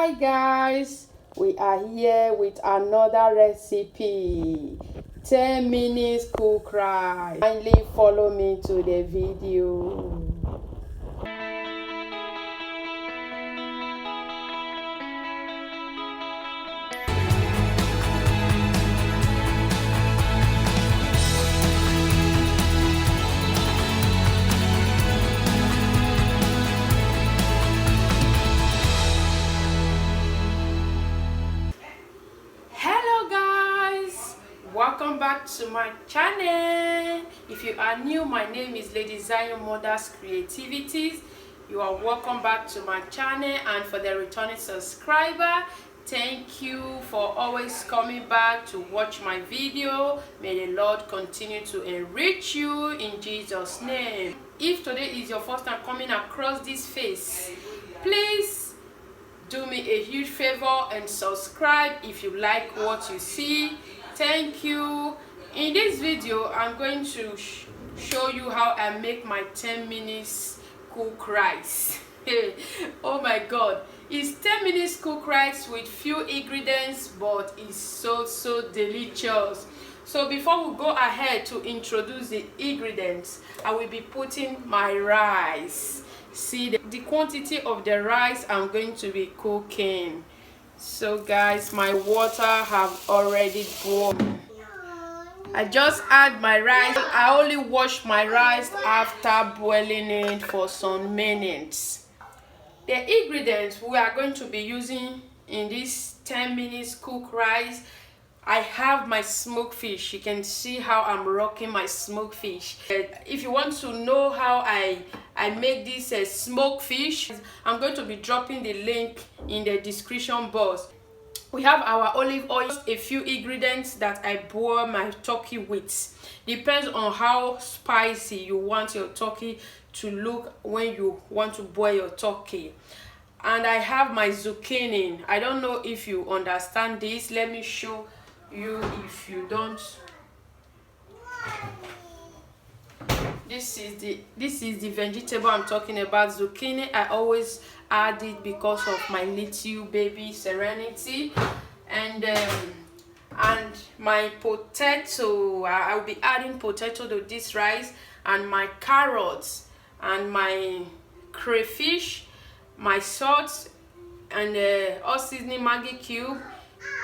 Hi guys, we are here with another recipe. 10 minutes cook rice. Kindly follow me to the video. Welcome back to my channel. If you are new, my name is Ladyzion Mother's Creativities. You are welcome back to my channel, and for the returning subscriber, thank you for always coming back to watch my video. May the Lord continue to enrich you in Jesus' name. If today is your first time coming across this face, please do me a huge favor and subscribe if you like what you see. Thank you. In this video, I'm going to show you how I make my 10 minutes cook rice. Oh my god, it's 10 minutes cook rice with few ingredients, but it's so delicious. So before we go ahead to introduce the ingredients, I will be putting my rice. See the quantity of the rice I'm going to be cooking. So guys, my water have already boiled. I just add my rice. I only wash my rice after boiling it for some minutes. The ingredients we are going to be using in this 10 minutes cook rice, I have my smoked fish. You can see how I'm rocking my smoked fish. If you want to know how I make this smoked fish, I'm going to be dropping the link in the description box. We have our olive oil, a few ingredients that I boil my turkey with. Depends on how spicy you want your turkey to look when you want to boil your turkey. And I have my zucchini. I don't know if you understand this. Let me show you if you don't. This is the vegetable I'm talking about, zucchini. I always add it because of my little baby Serenity. And my potato, I'll be adding potato to this rice, and my carrots, and my crayfish, my salt, and all seasoning Maggi cube,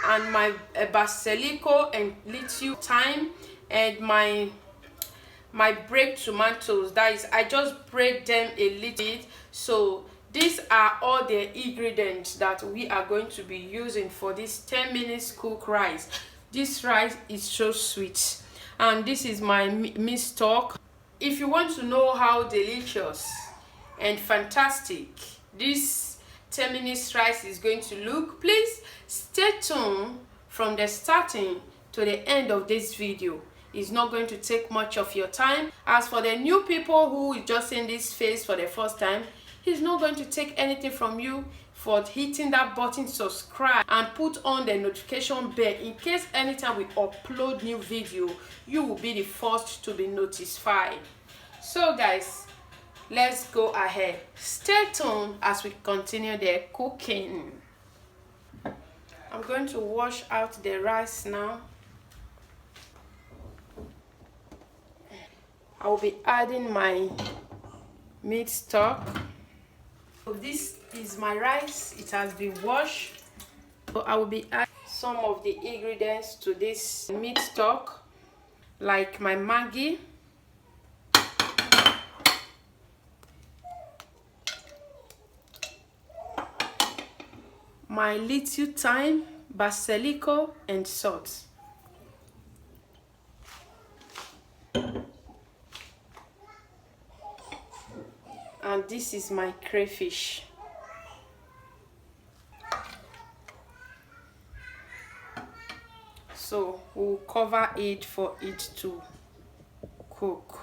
and my basilico and little thyme, and my break tomatoes. That is, I just break them a little bit. So these are all the ingredients that we are going to be using for this 10 minutes cook rice. This rice is so sweet, and this is my meat stock. If you want to know how delicious and fantastic this 10 minutes rice is going to look, please stay tuned from the starting to the end of this video. It's not going to take much of your time. As for the new people who is just seeing this face for the first time, it's not going to take anything from you for hitting that button subscribe and put on the notification bell. In case anytime we upload new video, you will be the first to be notified. So guys, let's go ahead. Stay tuned as we continue the cooking. I'm going to wash out the rice now. I will be adding my meat stock. So this is my rice. It has been washed. So I will be adding some of the ingredients to this meat stock, like my Maggi, my little thyme, basilico, and salt. And this is my crayfish. So we'll cover it for it to cook.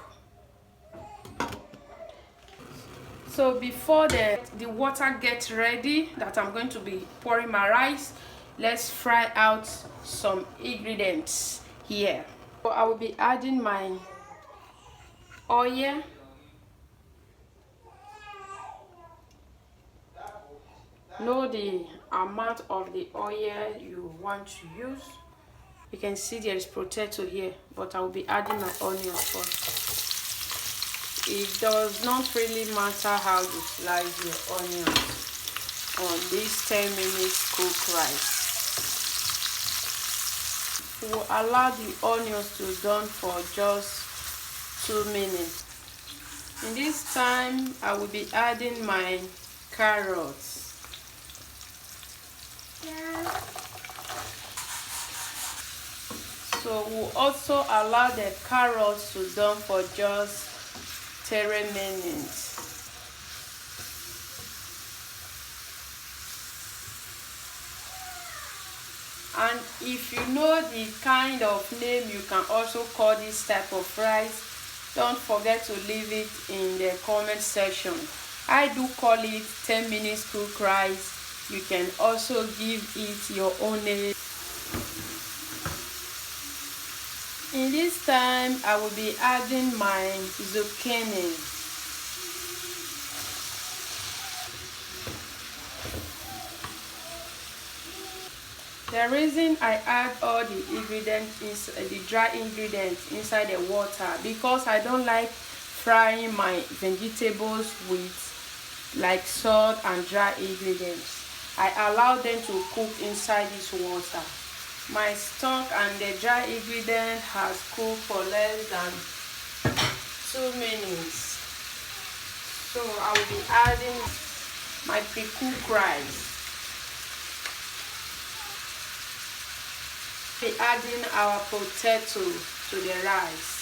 So before the water gets ready that I'm going to be pouring my rice, let's fry out some ingredients here. So I will be adding my oil, know the amount of the oil you want to use. You can see there is potato here, but I will be adding my onions first. It does not really matter how you slice your onions on this 10 minutes cook rice. We'll allow the onions to done for just 2 minutes. In this time, I will be adding my carrots. So we'll also allow the carrots to done for just 3 minutes. And if you know the kind of name you can also call this type of rice, don't forget to leave it in the comment section. I do call it 10 minutes cook rice. You can also give it your own name. In this time, I will be adding my zucchini. The reason I add all the ingredients, the dry ingredients inside the water, because I don't like frying my vegetables with like salt and dry ingredients. I allow them to cook inside this water. My stock and the dry ingredient has cooked for less than 2 minutes. So I will be adding my pre-cooked rice. Be adding our potato to the rice.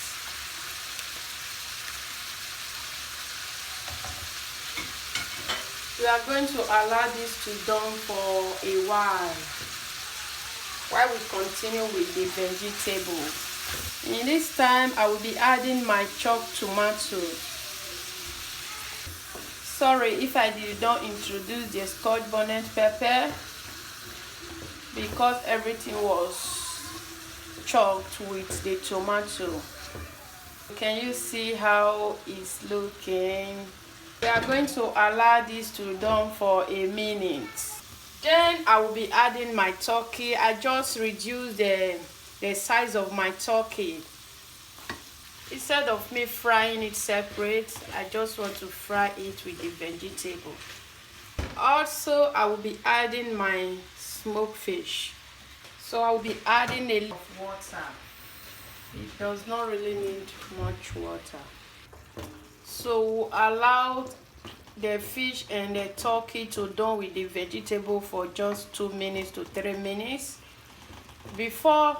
We are going to allow this to done for a while we continue with the vegetables. In this time, I will be adding my chopped tomato. Sorry if I did not introduce the scotch bonnet pepper, because everything was chopped with the tomato. Can you see how it's looking? We are going to allow this to done for a minute. Then I will be adding my turkey. I just reduced the size of my turkey. Instead of me frying it separate, I just want to fry it with the vegetable. Also, I will be adding my smoked fish. So I will be adding a lot of water. It does not really need much water. So we'll allow the fish and the turkey to done with the vegetable for just 2 minutes to 3 minutes. Before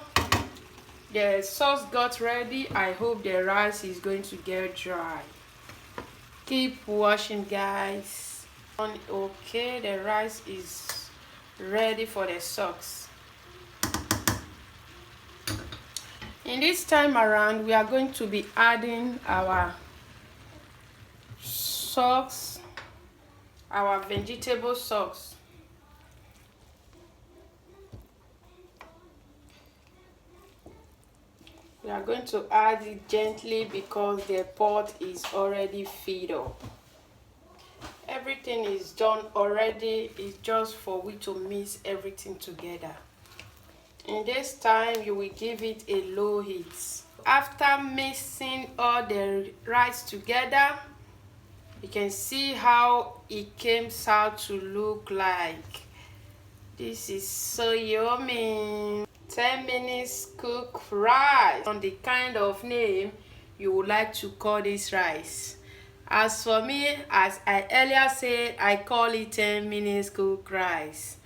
the sauce got ready, I hope the rice is going to get dry. Keep watching, guys. Okay, the rice is ready for the sauce. In this time around, we are going to be adding our sauce, our vegetable sauce. We are going to add it gently because the pot is already filled up. Everything is done already. It's just for we to mix everything together. In this time, you will give it a low heat. After mixing all the rice together, you can see how it came out to look like. This is so yummy. 10 minutes cook rice. On the kind of name you would like to call this rice. As for me, as I earlier said, I call it 10 minutes cook rice.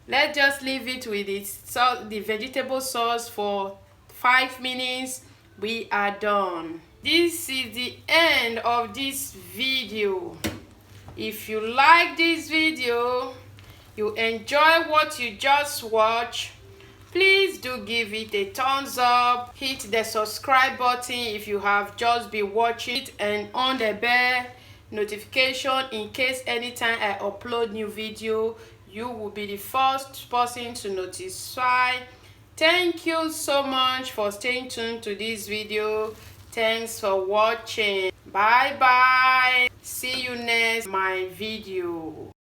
Let's just leave it with the vegetable sauce for 5 minutes. We are done. This is the end of this video. If you like this video, you enjoy what you just watched, please do give it a thumbs up. Hit the subscribe button if you have just been watching it, and on the bell notification in case anytime I upload new video, you will be the first person to notify. Thank you so much for staying tuned to this video. Thanks for watching. Bye bye. See you next my video.